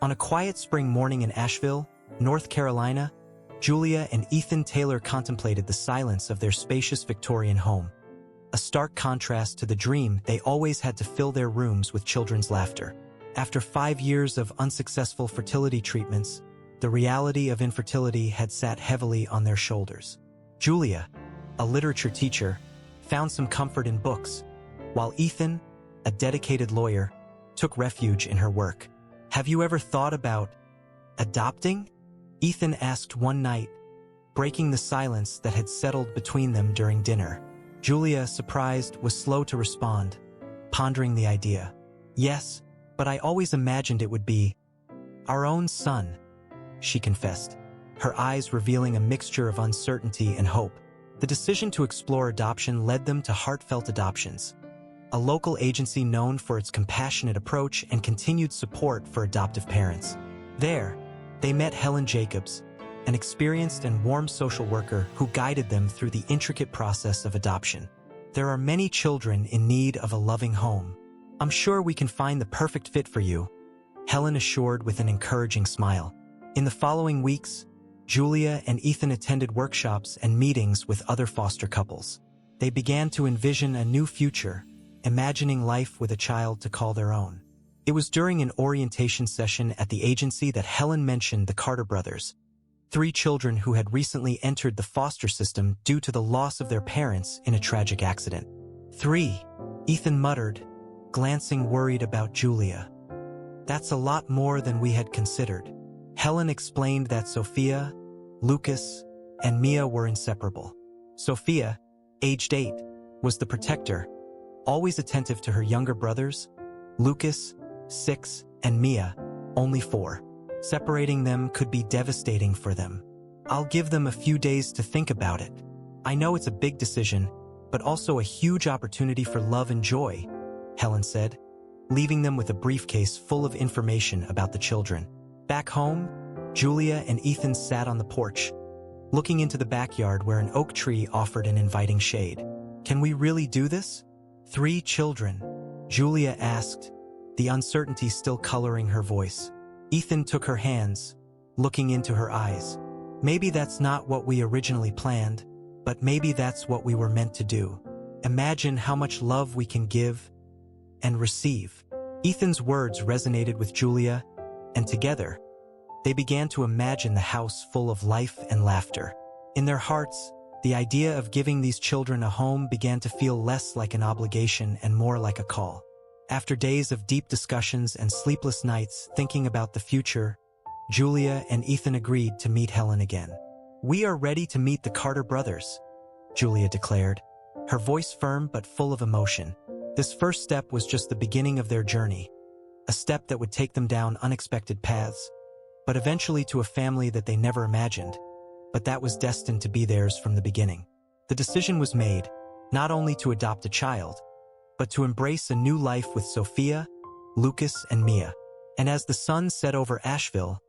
On a quiet spring morning in Asheville, North Carolina, Julia and Ethan Taylor contemplated the silence of their spacious Victorian home. A stark contrast to the dream they always had to fill their rooms with children's laughter. After 5 years of unsuccessful fertility treatments, the reality of infertility had sat heavily on their shoulders. Julia, a literature teacher, found some comfort in books, while Ethan, a dedicated lawyer, took refuge in her work. "Have you ever thought about adopting?" Ethan asked one night, breaking the silence that had settled between them during dinner. Julia, surprised, was slow to respond, pondering the idea. "Yes, but I always imagined it would be our own son," she confessed, her eyes revealing a mixture of uncertainty and hope. The decision to explore adoption led them to Heartfelt Adoptions, a local agency known for its compassionate approach and continued support for adoptive parents. There, they met Helen Jacobs, an experienced and warm social worker who guided them through the intricate process of adoption. "There are many children in need of a loving home. I'm sure we can find the perfect fit for you," Helen assured with an encouraging smile. In the following weeks, Julia and Ethan attended workshops and meetings with other foster couples. They began to envision a new future, imagining life with a child to call their own. It was during an orientation session at the agency that Helen mentioned the Carter brothers, 3 children who had recently entered the foster system due to the loss of their parents in a tragic accident. 3, Ethan muttered, glancing worried about Julia. "That's a lot more than we had considered." Helen explained that Sophia, Lucas, and Mia were inseparable. Sophia, aged 8, was the protector, always attentive to her younger brothers, Lucas, 6, and Mia, only 4. Separating them could be devastating for them. "I'll give them a few days to think about it. I know it's a big decision, but also a huge opportunity for love and joy," Helen said, leaving them with a briefcase full of information about the children. Back home, Julia and Ethan sat on the porch, looking into the backyard where an oak tree offered an inviting shade. "Can we really do this? 3 children?" Julia asked, the uncertainty still coloring her voice. Ethan took her hands, looking into her eyes. "Maybe that's not what we originally planned, but maybe that's what we were meant to do. Imagine how much love we can give and receive." Ethan's words resonated with Julia, and together, they began to imagine the house full of life and laughter. In their hearts, the idea of giving these children a home began to feel less like an obligation and more like a call. After days of deep discussions and sleepless nights thinking about the future, Julia and Ethan agreed to meet Helen again. "We are ready to meet the Carter brothers," Julia declared, her voice firm but full of emotion. This first step was just the beginning of their journey, a step that would take them down unexpected paths, but eventually to a family that they never imagined, but that was destined to be theirs from the beginning. The decision was made, not only to adopt a child, but to embrace a new life with Sophia, Lucas, and Mia. And as the sun set over Asheville,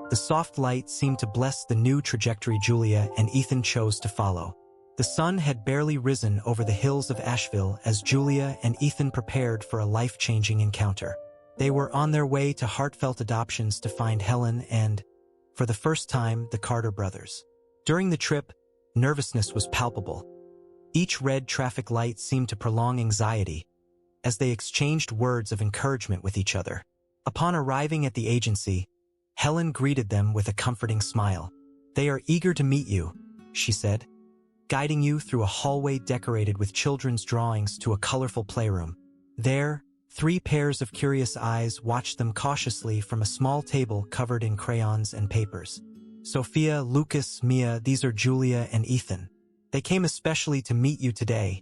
the soft light seemed to bless the new trajectory Julia and Ethan chose to follow. The sun had barely risen over the hills of Asheville as Julia and Ethan prepared for a life-changing encounter. They were on their way to Heartfelt Adoptions to find Helen and, for the first time, the Carter brothers. During the trip, nervousness was palpable. Each red traffic light seemed to prolong anxiety, as they exchanged words of encouragement with each other. Upon arriving at the agency, Helen greeted them with a comforting smile. "They are eager to meet you," she said, guiding you through a hallway decorated with children's drawings to a colorful playroom. There, 3 pairs of curious eyes watched them cautiously from a small table covered in crayons and papers. "Sophia, Lucas, Mia, these are Julia and Ethan. They came especially to meet you today,"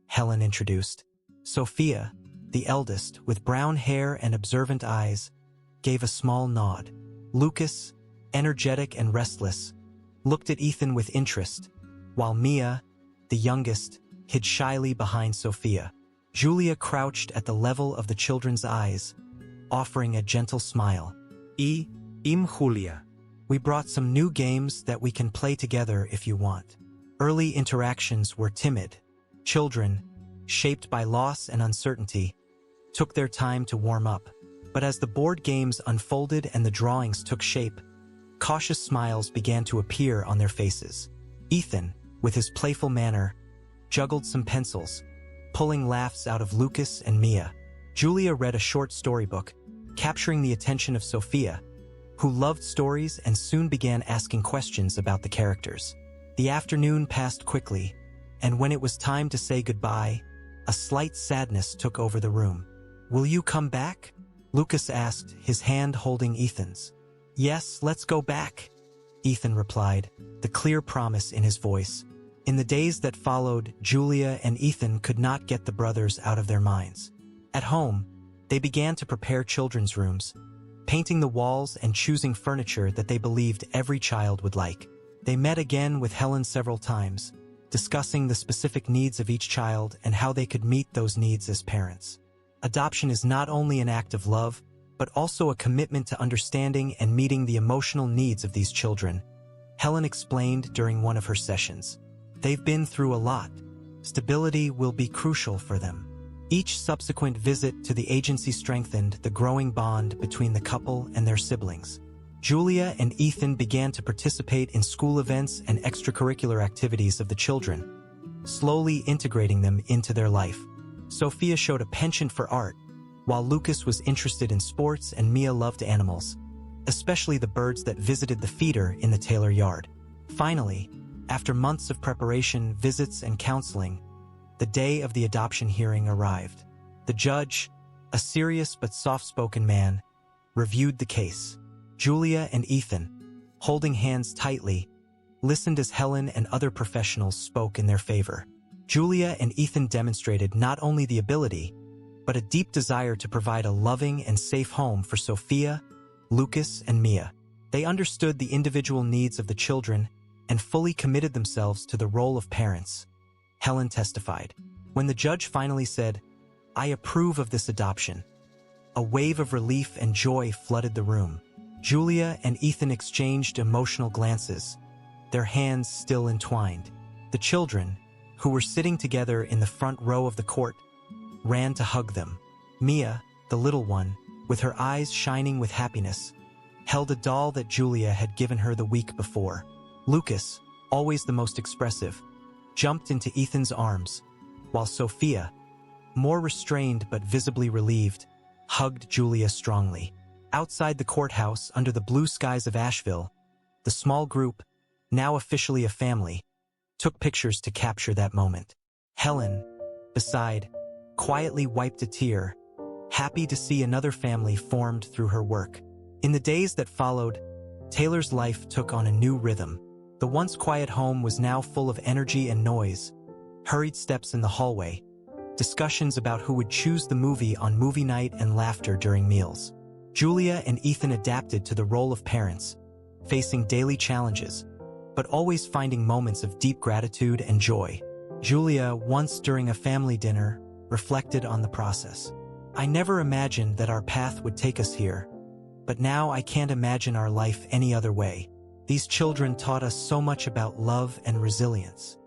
Helen introduced. Sophia, the eldest, with brown hair and observant eyes, gave a small nod. Lucas, energetic and restless, looked at Ethan with interest, while Mia, the youngest, hid shyly behind Sophia. Julia crouched at the level of the children's eyes, offering a gentle smile. "I'm Julia. We brought some new games that we can play together if you want." Early interactions were timid. Children, shaped by loss and uncertainty, took their time to warm up. But as the board games unfolded and the drawings took shape, cautious smiles began to appear on their faces. Ethan, with his playful manner, juggled some pencils, pulling laughs out of Lucas and Mia. Julia read a short storybook, capturing the attention of Sophia, who loved stories and soon began asking questions about the characters. The afternoon passed quickly, and when it was time to say goodbye, a slight sadness took over the room. "Will you come back?" Lucas asked, his hand holding Ethan's. "Yes, let's go back," Ethan replied, the clear promise in his voice. In the days that followed, Julia and Ethan could not get the brothers out of their minds. At home, they began to prepare children's rooms, painting the walls and choosing furniture that they believed every child would like. They met again with Helen several times, discussing the specific needs of each child and how they could meet those needs as parents. Adoption is not only an act of love, but also a commitment to understanding and meeting the emotional needs of these children, Helen explained during one of her sessions. They've been through a lot. Stability will be crucial for them. Each subsequent visit to the agency strengthened the growing bond between the couple and their siblings. Julia and Ethan began to participate in school events and extracurricular activities of the children, slowly integrating them into their life. Sophia showed a penchant for art, while Lucas was interested in sports and Mia loved animals, especially the birds that visited the feeder in the Taylor yard. Finally, after months of preparation, visits, and counseling, the day of the adoption hearing arrived. The judge, a serious but soft-spoken man, reviewed the case. Julia and Ethan, holding hands tightly, listened as Helen and other professionals spoke in their favor. Julia and Ethan demonstrated not only the ability, but a deep desire to provide a loving and safe home for Sophia, Lucas, and Mia. They understood the individual needs of the children and fully committed themselves to the role of parents. Helen testified. When the judge finally said, "I approve of this adoption," a wave of relief and joy flooded the room. Julia and Ethan exchanged emotional glances, their hands still entwined. The children, who were sitting together in the front row of the court, ran to hug them. Mia, the little one, with her eyes shining with happiness, held a doll that Julia had given her the week before. Lucas, always the most expressive, jumped into Ethan's arms, while Sophia, more restrained but visibly relieved, hugged Julia strongly. Outside the courthouse, under the blue skies of Asheville, the small group, now officially a family, took pictures to capture that moment. Helen, beside, quietly wiped a tear, happy to see another family formed through her work. In the days that followed, Taylor's life took on a new rhythm. The once quiet home was now full of energy and noise, hurried steps in the hallway, discussions about who would choose the movie on movie night, and laughter during meals. Julia and Ethan adapted to the role of parents, facing daily challenges, but always finding moments of deep gratitude and joy. Julia, once during a family dinner, reflected on the process. "I never imagined that our path would take us here, but now I can't imagine our life any other way. These children taught us so much about love and resilience."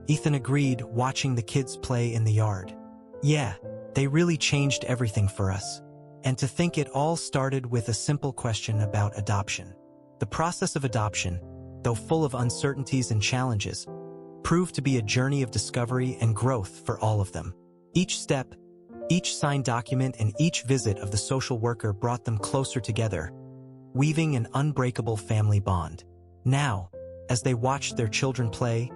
Ethan agreed, watching the kids play in the yard. "Yeah, they really changed everything for us. And to think it all started with a simple question about adoption." The process of adoption, though full of uncertainties and challenges, proved to be a journey of discovery and growth for all of them. Each step, each signed document, and each visit of the social worker brought them closer together, weaving an unbreakable family bond. Now, as they watched their children play,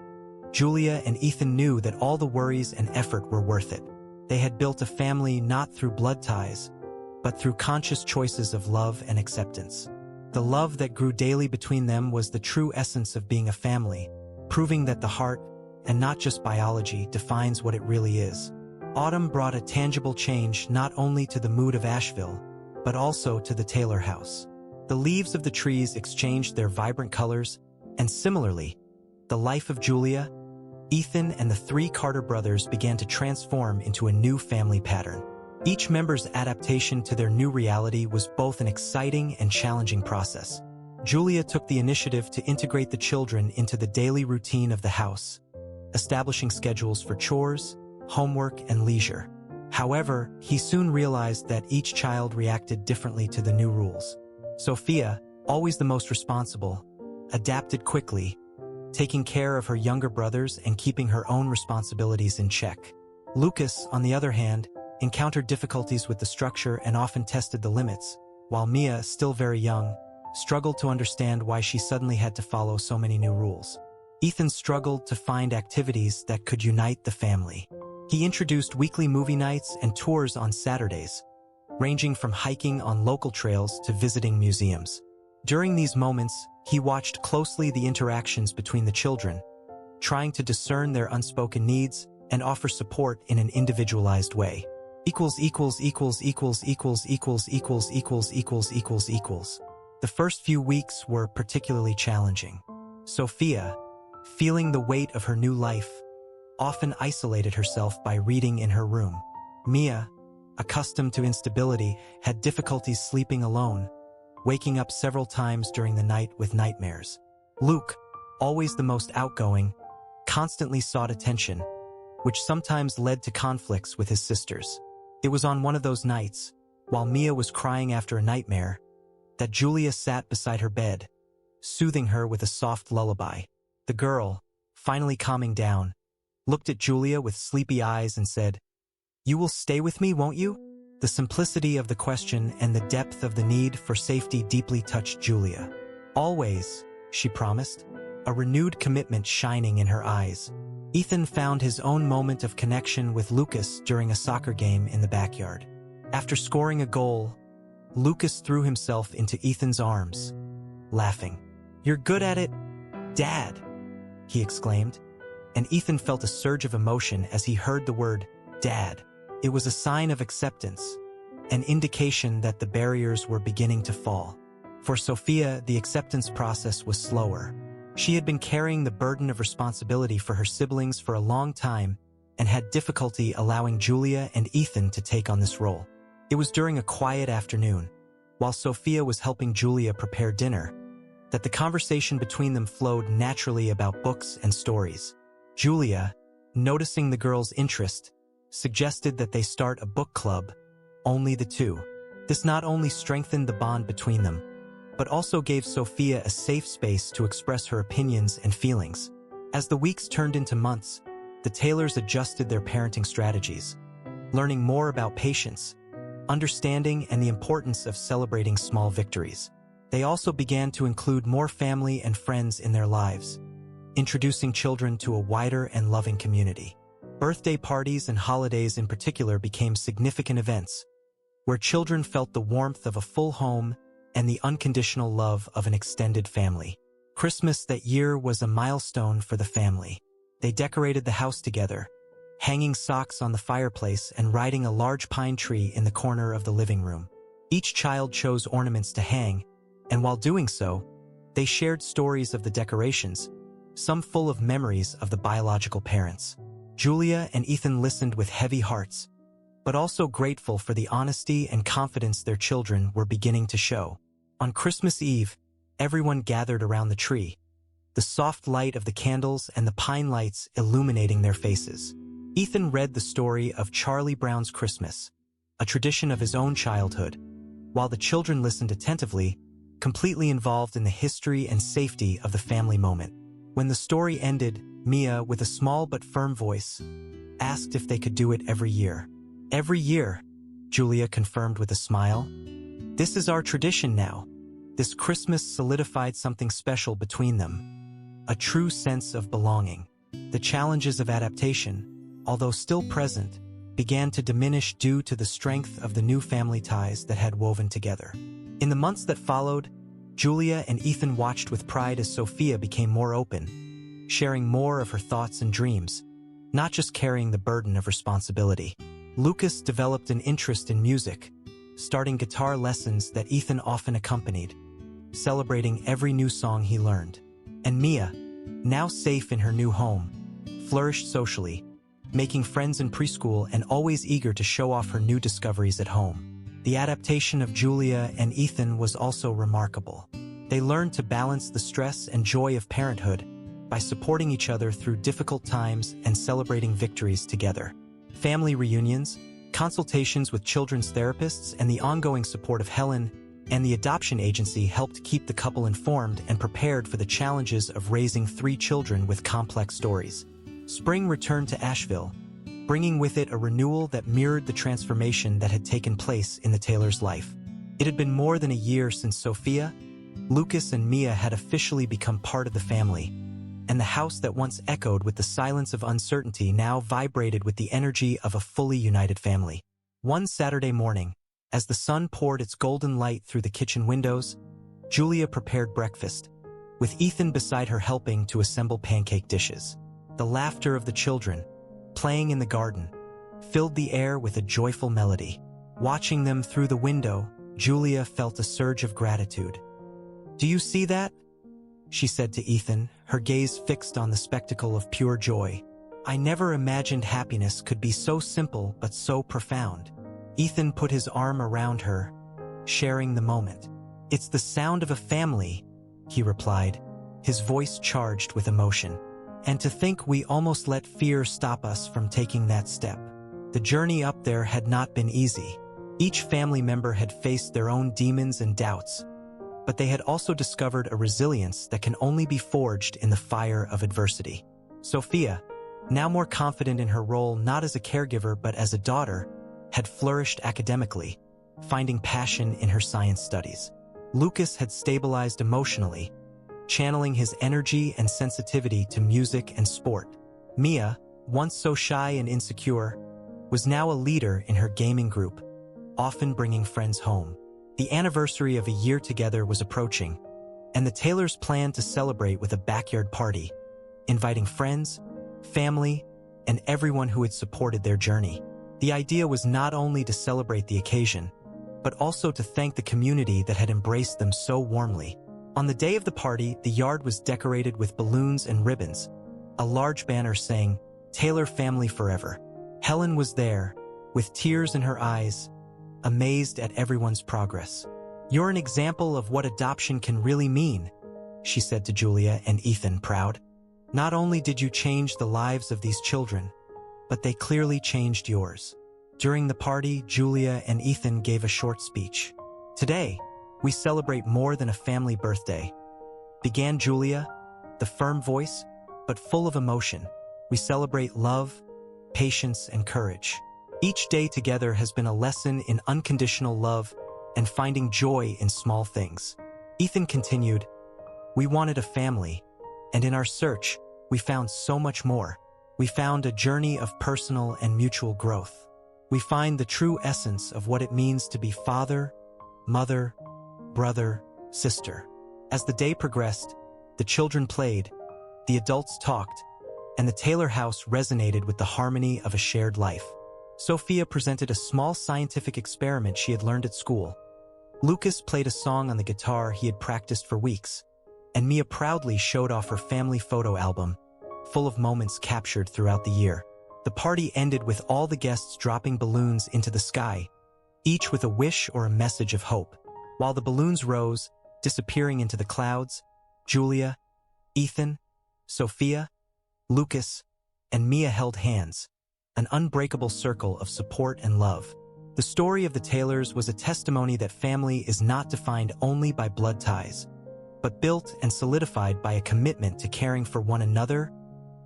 Julia and Ethan knew that all the worries and effort were worth it. They had built a family not through blood ties, but through conscious choices of love and acceptance. The love that grew daily between them was the true essence of being a family, proving that the heart, and not just biology, defines what it really is. Autumn brought a tangible change not only to the mood of Asheville, but also to the Taylor house. The leaves of the trees exchanged their vibrant colors, and similarly, the life of Julia, Ethan, and the three Carter brothers began to transform into a new family pattern. Each member's adaptation to their new reality was both an exciting and challenging process. Julia took the initiative to integrate the children into the daily routine of the house, establishing schedules for chores, homework, and leisure. However, he soon realized that each child reacted differently to the new rules. Sophia, always the most responsible, adapted quickly, taking care of her younger brothers and keeping her own responsibilities in check. Lucas, on the other hand, encountered difficulties with the structure and often tested the limits, while Mia, still very young, struggled to understand why she suddenly had to follow so many new rules. Ethan struggled to find activities that could unite the family. He introduced weekly movie nights and tours on Saturdays, ranging from hiking on local trails to visiting museums. During these moments, he watched closely the interactions between the children, trying to discern their unspoken needs and offer support in an individualized way. The first few weeks were particularly challenging. Sophia, feeling the weight of her new life, often isolated herself by reading in her room. Mia, accustomed to instability, had difficulties sleeping alone, waking up several times during the night with nightmares. Luke, always the most outgoing, constantly sought attention, which sometimes led to conflicts with his sisters. It was on one of those nights, while Mia was crying after a nightmare, that Julia sat beside her bed, soothing her with a soft lullaby. The girl, finally calming down, looked at Julia with sleepy eyes and said, "You will stay with me, won't you?" The simplicity of the question and the depth of the need for safety deeply touched Julia. "Always," she promised, a renewed commitment shining in her eyes. Ethan found his own moment of connection with Lucas during a soccer game in the backyard. After scoring a goal, Lucas threw himself into Ethan's arms, laughing. "You're good at it, Dad," he exclaimed, and Ethan felt a surge of emotion as he heard the word Dad. It was a sign of acceptance, an indication that the barriers were beginning to fall. For Sophia, the acceptance process was slower. She had been carrying the burden of responsibility for her siblings for a long time and had difficulty allowing Julia and Ethan to take on this role. It was during a quiet afternoon, while Sophia was helping Julia prepare dinner, that the conversation between them flowed naturally about books and stories. Julia, noticing the girl's interest, suggested that they start a book club, only the two. This not only strengthened the bond between them, but also gave Sophia a safe space to express her opinions and feelings. As the weeks turned into months, the Taylors adjusted their parenting strategies, learning more about patience, understanding, and the importance of celebrating small victories. They also began to include more family and friends in their lives, introducing children to a wider and loving community. Birthday parties and holidays in particular became significant events, where children felt the warmth of a full home and the unconditional love of an extended family. Christmas that year was a milestone for the family. They decorated the house together, hanging socks on the fireplace and lighting a large pine tree in the corner of the living room. Each child chose ornaments to hang, and while doing so, they shared stories of the decorations, some full of memories of the biological parents. Julia and Ethan listened with heavy hearts, but also grateful for the honesty and confidence their children were beginning to show. On Christmas Eve, everyone gathered around the tree, the soft light of the candles and the pine lights illuminating their faces. Ethan read the story of Charlie Brown's Christmas, a tradition of his own childhood, while the children listened attentively, completely involved in the history and safety of the family moment. When the story ended, Mia, with a small but firm voice, asked if they could do it every year. "Every year," Julia confirmed with a smile. "This is our tradition now." This Christmas solidified something special between them, a true sense of belonging. The challenges of adaptation, although still present, began to diminish due to the strength of the new family ties that had woven together. In the months that followed, Julia and Ethan watched with pride as Sophia became more open, sharing more of her thoughts and dreams, not just carrying the burden of responsibility. Lucas developed an interest in music, starting guitar lessons that Ethan often accompanied, celebrating every new song he learned. And Mia, now safe in her new home, flourished socially, making friends in preschool and always eager to show off her new discoveries at home. The adaptation of Julia and Ethan was also remarkable. They learned to balance the stress and joy of parenthood by supporting each other through difficult times and celebrating victories together. Family reunions, Consultations with children's therapists and the ongoing support of Helen and the adoption agency helped keep the couple informed and prepared for the challenges of raising 3 children with complex stories. Spring returned to Asheville, bringing with it a renewal that mirrored the transformation that had taken place in the Taylors' life. It had been more than a year since Sophia, Lucas, and Mia had officially become part of the family, and the house that once echoed with the silence of uncertainty now vibrated with the energy of a fully united family. One Saturday morning, as the sun poured its golden light through the kitchen windows, Julia prepared breakfast, with Ethan beside her helping to assemble pancake dishes. The laughter of the children, playing in the garden, filled the air with a joyful melody. Watching them through the window, Julia felt a surge of gratitude. "Do you see that?" she said to Ethan, her gaze fixed on the spectacle of pure joy. "I never imagined happiness could be so simple but so profound." Ethan put his arm around her, sharing the moment. "It's the sound of a family," he replied, his voice charged with emotion. "And to think we almost let fear stop us from taking that step." The journey up there had not been easy. Each family member had faced their own demons and doubts, but they had also discovered a resilience that can only be forged in the fire of adversity. Sophia, now more confident in her role not as a caregiver but as a daughter, had flourished academically, finding passion in her science studies. Lucas had stabilized emotionally, channeling his energy and sensitivity to music and sport. Mia, once so shy and insecure, was now a leader in her gaming group, often bringing friends home. The anniversary of a year together was approaching, and the Taylors planned to celebrate with a backyard party, inviting friends, family, and everyone who had supported their journey. The idea was not only to celebrate the occasion, but also to thank the community that had embraced them so warmly. On the day of the party, the yard was decorated with balloons and ribbons, a large banner saying, "Taylor Family Forever." Helen was there, with tears in her eyes, amazed at everyone's progress. "You're an example of what adoption can really mean," she said to Julia and Ethan, proud. "Not only did you change the lives of these children, but they clearly changed yours." During the party, Julia and Ethan gave a short speech. "Today, we celebrate more than a family birthday," began Julia, the firm voice, but full of emotion. "We celebrate love, patience, and courage. Each day together has been a lesson in unconditional love and finding joy in small things." Ethan continued, "We wanted a family, and in our search, we found so much more. We found a journey of personal and mutual growth. We find the true essence of what it means to be father, mother, brother, sister." As the day progressed, the children played, the adults talked, and the Taylor house resonated with the harmony of a shared life. Sophia presented a small scientific experiment she had learned at school. Lucas played a song on the guitar he had practiced for weeks, and Mia proudly showed off her family photo album, full of moments captured throughout the year. The party ended with all the guests dropping balloons into the sky, each with a wish or a message of hope. While the balloons rose, disappearing into the clouds, Julia, Ethan, Sophia, Lucas, and Mia held hands, an unbreakable circle of support and love. The story of the Taylors was a testimony that family is not defined only by blood ties, but built and solidified by a commitment to caring for one another,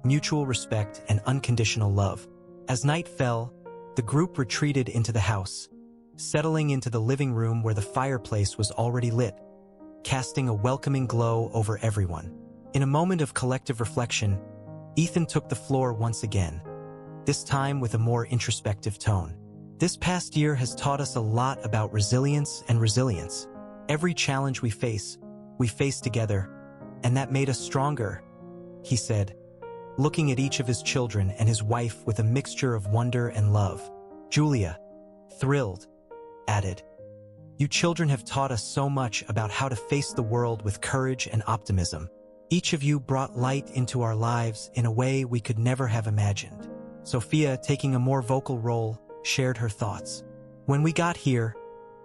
mutual respect, and unconditional love. As night fell, the group retreated into the house, settling into the living room where the fireplace was already lit, casting a welcoming glow over everyone. In a moment of collective reflection, Ethan took the floor once again, this time with a more introspective tone. "This past year has taught us a lot about resilience and resilience. Every challenge we face together, and that made us stronger," he said, looking at each of his children and his wife with a mixture of wonder and love. Julia, thrilled, added, "You children have taught us so much about how to face the world with courage and optimism. Each of you brought light into our lives in a way we could never have imagined." Sophia, taking a more vocal role, shared her thoughts. "When we got here,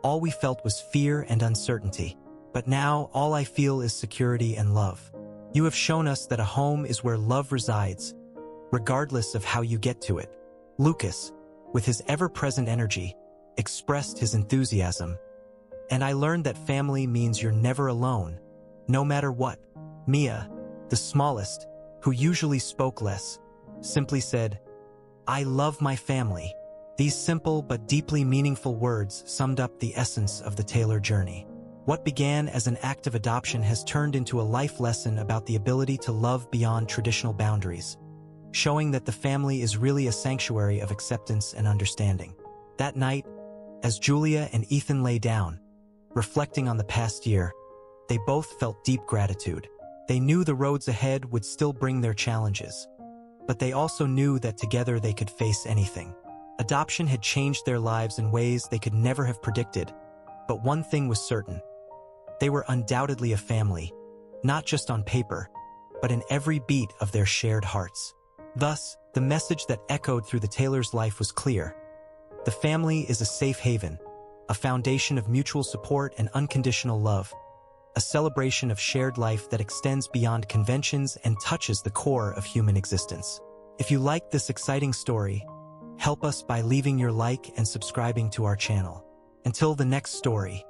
all we felt was fear and uncertainty. But now all I feel is security and love. You have shown us that a home is where love resides, regardless of how you get to it." Lucas, with his ever-present energy, expressed his enthusiasm. "And I learned that family means you're never alone, no matter what." Mia, the smallest, who usually spoke less, simply said, "I love my family." These simple but deeply meaningful words summed up the essence of the Taylor journey. What began as an act of adoption has turned into a life lesson about the ability to love beyond traditional boundaries, showing that the family is really a sanctuary of acceptance and understanding. That night, as Julia and Ethan lay down, reflecting on the past year, they both felt deep gratitude. They knew the roads ahead would still bring their challenges, but they also knew that together they could face anything. Adoption had changed their lives in ways they could never have predicted, but one thing was certain. They were undoubtedly a family, not just on paper, but in every beat of their shared hearts. Thus, the message that echoed through the Taylors' life was clear. The family is a safe haven, a foundation of mutual support and unconditional love, a celebration of shared life that extends beyond conventions and touches the core of human existence. If you like this exciting story, help us by leaving your like and subscribing to our channel. Until the next story.